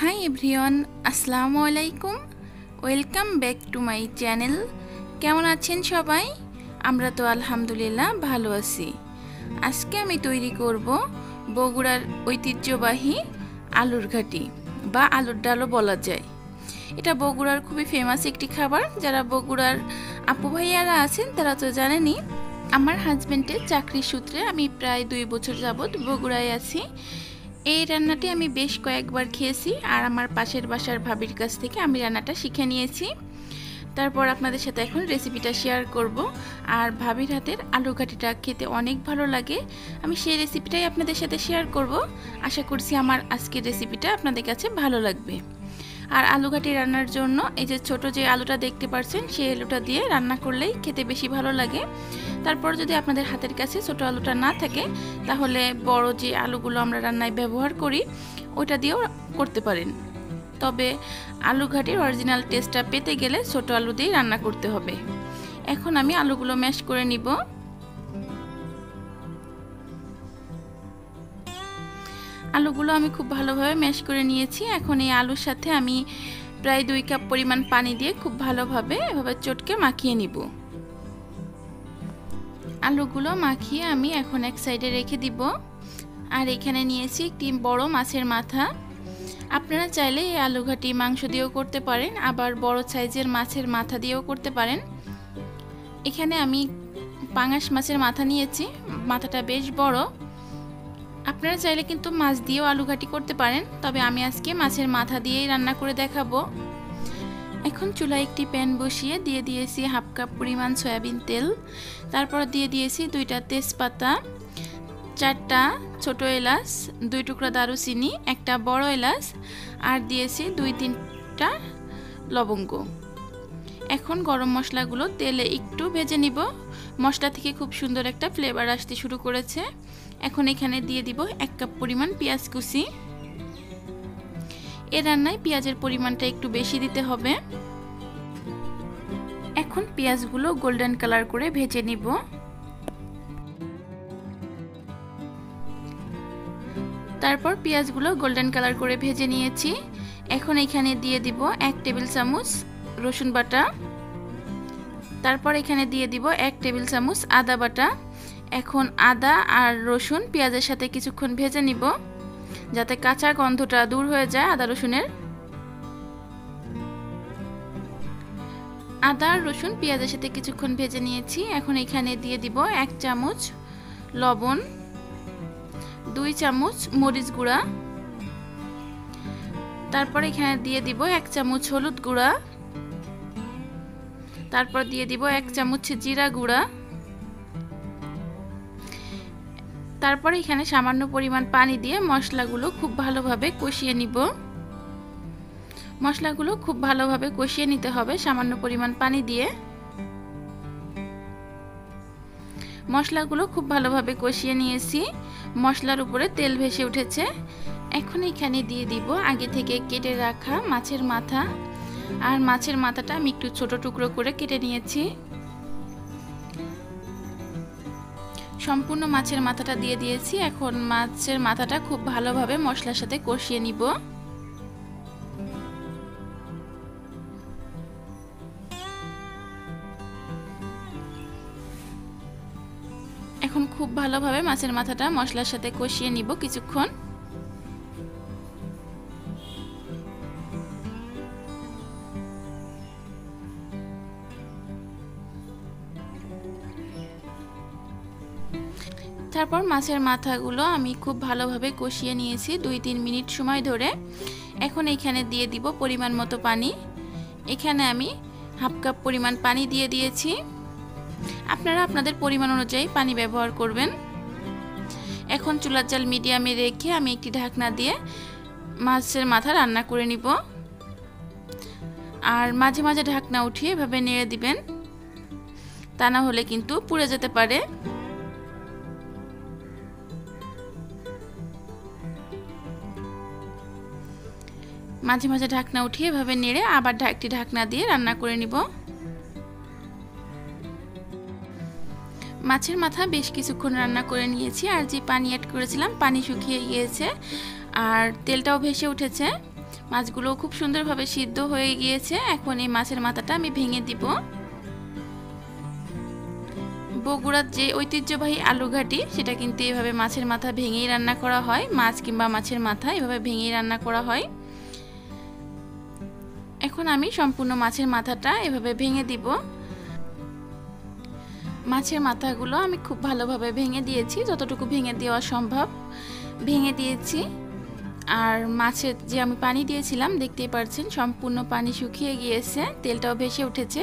Hi everyone, আসসালামু আলাইকুম। Welcome back to my channel. কেমন আছেন সবাই? আমরা তো আলহামদুলিল্লাহ ভালো আছি। আজকে আমি তৈরি করব বগুড়ার ঐতিহ্যবাহী আলুর ঘাটি বা আলুর ডালও বলা যায়। এটা বগুড়ার খুবই ফেমাস একটি খাবার। যারা বগুড়ার আপু ভাইয়ারা আছেন তারা তো জানেনই। আমার হাজব্যান্ডের চাকরির সূত্রে আমি প্রায় 2 বছর যাবৎ বগুড়ায় আছি। এই রান্নাটি আমি বেশ কয়েকবার খেয়েছি আর আমার পাশের বাসার ভাবির কাছ থেকে আমি রান্নাটা শিখে নিয়েছি। তারপর আপনাদের সাথে এখন রেসিপিটা শেয়ার করব। আর ভাবির হাতের আলু ঘাটিটা খেতে অনেক ভালো লাগে। আমি সেই রেসিপিটাই আপনাদের সাথে শেয়ার করব। আশা করছি আমার আজকের রেসিপিটা আপনাদের কাছে ভালো লাগবে। আর আলু ঘাটি রান্নার জন্য এই যে ছোট যে আলুটা দেখতে পাচ্ছেন সেই আলুটা দিয়ে রান্না করলেই খেতে বেশি ভালো লাগে। তারপর যদি আপনাদের হাতের কাছে ছোট আলুটা না থাকে তাহলে বড় যে আলুগুলো আমরা রান্নায় ব্যবহার করি ওটা দিয়েও করতে পারেন। তবে আলু ঘাটির অরিজিনাল টেস্টটা পেতে গেলে ছোট আলু দিয়ে রান্না করতে হবে। এখন আমি আলুগুলো ম্যাশ করে নিব। আলুগুলো আমি খুব ভালোভাবে ম্যাশ করে নিয়েছি। এখন এই আলুর সাথে আমি প্রায় 2 কাপ পরিমাণ পানি দিয়ে খুব ভালোভাবে এভাবে চটকে মাখিয়ে নিব। আলুগুলো মাখিয়ে আমি এখন এক সাইডে রেখে দিব। আর এখানে নিয়েছি একটি বড় মাছের মাথা। আপনারা চাইলে এই আলু ঘাটি মাংস দিয়েও করতে পারেন, আবার বড় সাইজের মাছের মাথা দিয়েও করতে পারেন। এখানে আমি পাঙাশ মাছের মাথা নিয়েছি, মাথাটা বেশ বড়। আপনারা চাইলে কিন্তু মাছ দিয়েও আলু ঘাটি করতে পারেন, তবে আমি আজকে মাছের মাথা দিয়েই রান্না করে দেখাবো। এখন চুলায় একটি প্যান বসিয়ে দিয়ে দিয়েছি 1/2 কাপ পরিমাণ সয়াবিন তেল। তারপর দিয়ে দিয়েছি 2টা তেজপাতা, 4টা ছোট এলাচ, 2 টুকরা দারুচিনি, 1টা বড় এলাচ, আর দিয়েছি 2-3টা লবঙ্গ। এখন গরম মশলাগুলো তেলে একটু ভেজে নিব। মশলা থেকে খুব সুন্দর একটা ফ্লেভার আসতে শুরু করেছে। এখন এখানে দিয়ে দিব 1 কাপ পরিমাণ পেঁয়াজ কুচি। এই রান্নায় পেঁয়াজের পরিমাণটা একটু বেশি দিতে হবে। এখন পেঁয়াজগুলো গোল্ডেন কালার করে ভেজে নিব। তারপর পেঁয়াজগুলো গোল্ডেন কালার করে ভেজে নিয়েছি। এখন এখানে দিয়ে দিব 1 টেবিল চামচ রসুন বাটা। তারপর এখানে দিয়ে দিব 1 টেবিল চামচ আদা বাটা। এখন আদা আর রসুন পেঁয়াজের সাথে কিছুক্ষণ ভেজে নিব যাতে কাঁচা গন্ধটা দূর হয়ে যায় আদা রসুনের। আদা আর রসুন পেঁয়াজের সাথে কিছুক্ষণ ভেজে নিয়েছি। এখন এখানে দিয়ে দিব 1 চামচ লবণ, 2 চামচ মরিচ গুঁড়া। তারপর এখানে দিয়ে দিব 1 চামচ হলুদ গুঁড়া। তারপর দিয়ে দিব 1 চামচ জিরা গুঁড়া। তারপর এখানে সামান্য পরিমাণ পানি দিয়ে মশলাগুলো খুব ভালোভাবে কষিয়ে নিব। মশলাগুলো খুব ভালোভাবে কষিয়ে নিতে হবে সামান্য পরিমাণ পানি দিয়ে। মশলাগুলো খুব ভালোভাবে কষিয়ে নিয়েছি। মশলার উপরে তেল ভেসে উঠেছে। এখন এখানে দিয়ে দিব আগে থেকে কেটে রাখা মাছের মাথা। আর মাছের মাথাটা আমি একটু ছোট টুকরো করে কেটে নিয়েছি। সম্পূর্ণ মাছের মাথাটা দিয়ে দিয়েছি। এখন মাছের মাথাটা খুব ভালোভাবে মশলার সাথে কষিয়ে নিব। এখন খুব ভালোভাবে মাছের মাথাটা মশলার সাথে কষিয়ে নিব কিছুক্ষণ। তারপর মাছের মাথাগুলো আমি খুব ভালোভাবে কষিয়ে নিয়েছি 2-3 মিনিট সময় ধরে। এখন এখানে দিয়ে দিব পরিমাণ মতো পানি। এখানে আমি 1/2 কাপ পরিমাণ পানি দিয়ে দিয়েছি। আপনারা আপনাদের পরিমাণ অনুযায়ী পানি ব্যবহার করবেন। এখন চুলার জাল মিডিয়ামে রেখে আমি একটি ঢাকনা দিয়ে মাছের মাথা রান্না করে নিব। আর মাঝে মাঝে ঢাকনা উঠিয়ে এভাবে নেড়ে দিবেন, তা না হলে কিন্তু পুড়ে যেতে পারে। মাঝে মাঝে ঢাকনা উঠিয়ে এভাবে নেড়ে আবার একটি ঢাকনা দিয়ে রান্না করে নিব। মাছের মাথা বেশ কিছুক্ষণ রান্না করে নিয়েছি। আর যে পানি অ্যাড করেছিলাম পানি শুকিয়ে গিয়েছে আর তেলটাও ভেসে উঠেছে। মাছগুলো খুব সুন্দরভাবে সিদ্ধ হয়ে গিয়েছে। এখন এই মাছের মাথাটা আমি ভেঙে দিব। বগুড়ার যে ঐতিহ্যবাহী আলুঘাটি সেটা কিন্তু এভাবে মাছের মাথা ভেঙেই রান্না করা হয়। মাছ কিংবা মাছের মাথা এভাবে ভেঙেই রান্না করা হয়। এখন আমি সম্পূর্ণ মাছের মাথাটা এভাবে ভেঙে দিব। মাছের মাথাগুলো আমি খুব ভালোভাবে ভেঙে দিয়েছি, যতটুকু ভেঙে দেওয়া সম্ভব ভেঙে দিয়েছি। আর মাছের যে আমি পানি দিয়েছিলাম দেখতেই পাচ্ছেন সম্পূর্ণ পানি শুকিয়ে গিয়েছে, তেলটাও ভেসে উঠেছে।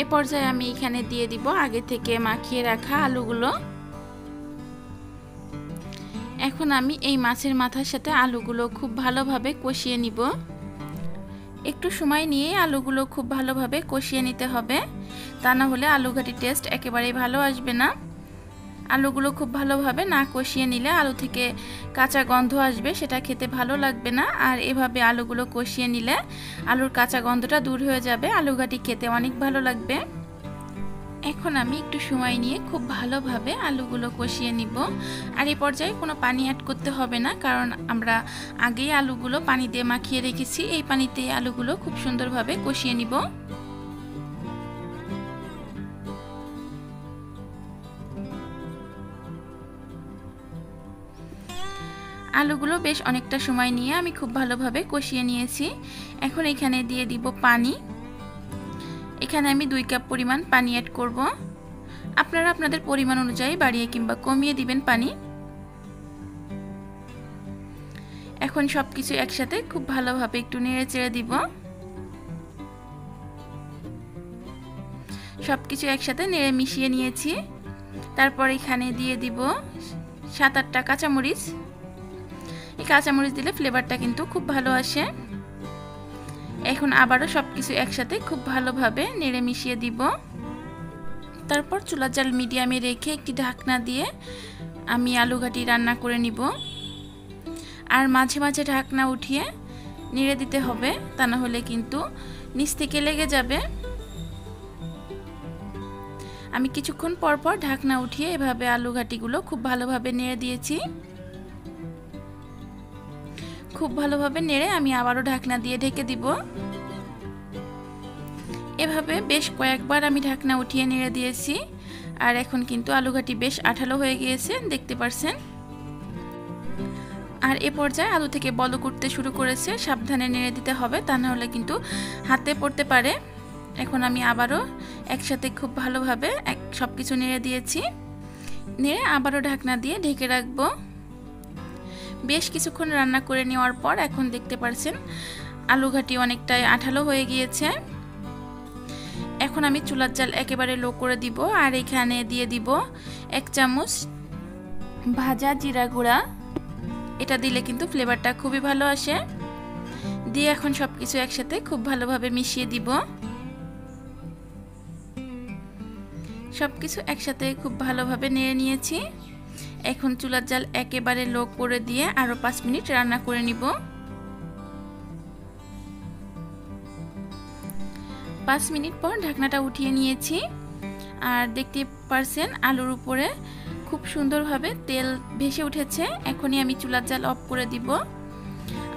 এ পর্যায়ে আমি এখানে দিয়ে দিব আগে থেকে মাখিয়ে রাখা আলুগুলো। এখন আমি এই মাছের মাথার সাথে আলুগুলো খুব ভালোভাবে কষিয়ে নিব। একটু সময় নিয়ে আলুগুলো খুব ভালোভাবে কষিয়ে নিতে হবে, তা না হলে আলুঘাটির টেস্ট একেবারেই ভালো আসবে না। আলুগুলো খুব ভালোভাবে না কষিয়ে নিলে আলু থেকে কাঁচা গন্ধ আসবে, সেটা খেতে ভালো লাগবে না। আর এভাবে আলুগুলো কষিয়ে নিলে আলুর কাঁচা গন্ধটা দূর হয়ে যাবে, আলুঘাটি খেতে অনেক ভালো লাগবে। এখন আমি একটু সময় নিয়ে খুব ভালোভাবে আলুগুলো কষিয়ে নিব। আর এই পর্যায়ে কোনো পানি অ্যাড করতে হবে না, কারণ আমরা আগেই আলুগুলো পানি দিয়ে মাখিয়ে রেখেছি। এই পানিতে আলুগুলো খুব সুন্দরভাবে কষিয়ে নিব। আলুগুলো বেশ অনেকটা সময় নিয়ে আমি খুব ভালোভাবে কষিয়ে নিয়েছি। এখন এখানে দিয়ে দিব পানি। এখানে আমি 2 কাপ পরিমাণ পানি অ্যাড করব। আপনারা আপনাদের পরিমাণ অনুযায়ী বাড়িয়ে কিংবা কমিয়ে দিবেন পানি। এখন সবকিছু একসাথে খুব ভালোভাবে একটু নেড়ে চেড়ে দিব। সবকিছু একসাথে নেড়ে মিশিয়ে নিয়েছি। তারপর এখানে দিয়ে দিব 7-8টা কাঁচামরিচ। এই কাঁচামরিচ দিলে ফ্লেভারটা কিন্তু খুব ভালো আসে। এখন আবারও সবকিছু একসাথে খুব ভালোভাবে নেড়ে মিশিয়ে দিব। তারপর চুলার জাল মিডিয়ামে রেখে একটি ঢাকনা দিয়ে আমি আলুঘাটি রান্না করে নিব। আর মাঝে মাঝে ঢাকনা উঠিয়ে নেড়ে দিতে হবে, তা না হলে কিন্তু নিচ থেকে লেগে যাবে। আমি কিছুক্ষণ পর পর ঢাকনা উঠিয়ে এভাবে আলুঘাটিগুলো খুব ভালোভাবে নেড়ে দিয়েছি। খুব ভালোভাবে নেড়ে আমি আবারও ঢাকনা দিয়ে ঢেকে দিব। এভাবে বেশ কয়েকবার আমি ঢাকনা উঠিয়ে নেড়ে দিয়েছি। আর এখন কিন্তু আলুঘাটি বেশ আঠালো হয়ে গিয়েছে, দেখতে পাচ্ছেন। আর এ পর্যায়ে আলু থেকে বলক উঠতে শুরু করেছে, সাবধানে নেড়ে দিতে হবে, তা না হলে কিন্তু হাতে পড়তে পারে। এখন আমি আবারও একসাথে খুব ভালোভাবে সবকিছু নেড়ে দিয়েছি। নেড়ে আবারও ঢাকনা দিয়ে ঢেকে রাখবো। বেশ কিছুক্ষণ রান্না করে নেওয়ার পর এখন দেখতে পাচ্ছেন আলুঘাটি অনেকটাই আঠালো হয়ে গিয়েছে। এখন আমি চুলার জাল একেবারে লো করে দিব। আর এখানে দিয়ে দিব 1 চামচ ভাজা জিরা গুঁড়া। এটা দিলে কিন্তু ফ্লেভারটা খুবই ভালো আসে। দিয়ে এখন সবকিছু একসাথে খুব ভালোভাবে মিশিয়ে দিব। সবকিছু একসাথে খুব ভালোভাবে নেড়ে নিয়েছি। এখন চুলার জাল একেবারে লো করে দিয়ে আরো 5 মিনিট রান্না করে নিব। 5 মিনিট পর ঢাকনাটা উঠিয়ে নিয়েছি। আর দেখতে পারছেন আলুর উপরে খুব সুন্দরভাবে তেল ভেসে উঠেছে। এখনই আমি চুলার জাল অফ করে দিব।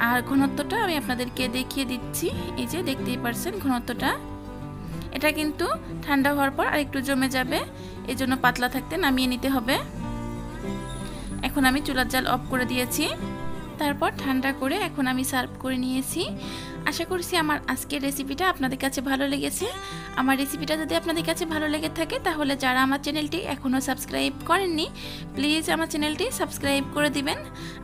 আর ঘনত্বটা আমি আপনাদেরকে দেখিয়ে দিচ্ছি। এই যে দেখতেই পারছেন ঘনত্বটা। এটা কিন্তু ঠান্ডা হওয়ার পর আরেকটু জমে যাবে, এজন্য পাতলা থাকতে নামিয়ে নিতে হবে। এখন আমি চুলার জাল অফ করে দিয়েছি। তারপর ঠান্ডা করে এখন আমি সার্ভ করে নিয়েছি। আশা করছি আমার আজকের রেসিপিটা আপনাদের কাছে ভালো লেগেছে। আমার রেসিপিটা যদি আপনাদের কাছে ভালো লেগে থাকে তাহলে যারা আমার চ্যানেলটি এখনও সাবস্ক্রাইব করেননি প্লিজ আমার চ্যানেলটি সাবস্ক্রাইব করে দিবেন।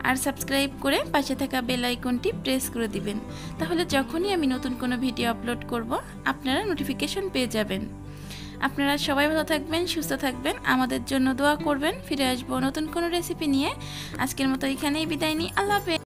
আর সাবস্ক্রাইব করে পাশে থাকা বেল আইকনটি প্রেস করে দিবেন, তাহলে যখনই আমি নতুন কোনো ভিডিও আপলোড করব আপনারা নোটিফিকেশন পেয়ে যাবেন। আপনারা সবাই ভালো থাকবেন, সুস্থ থাকবেন, আমাদের জন্য দোয়া করবেন। ফিরে আসবো নতুন কোনো রেসিপি নিয়ে। আজকের মতো এখানেই বিদায় নিই। আল্লাহ হাফেজ।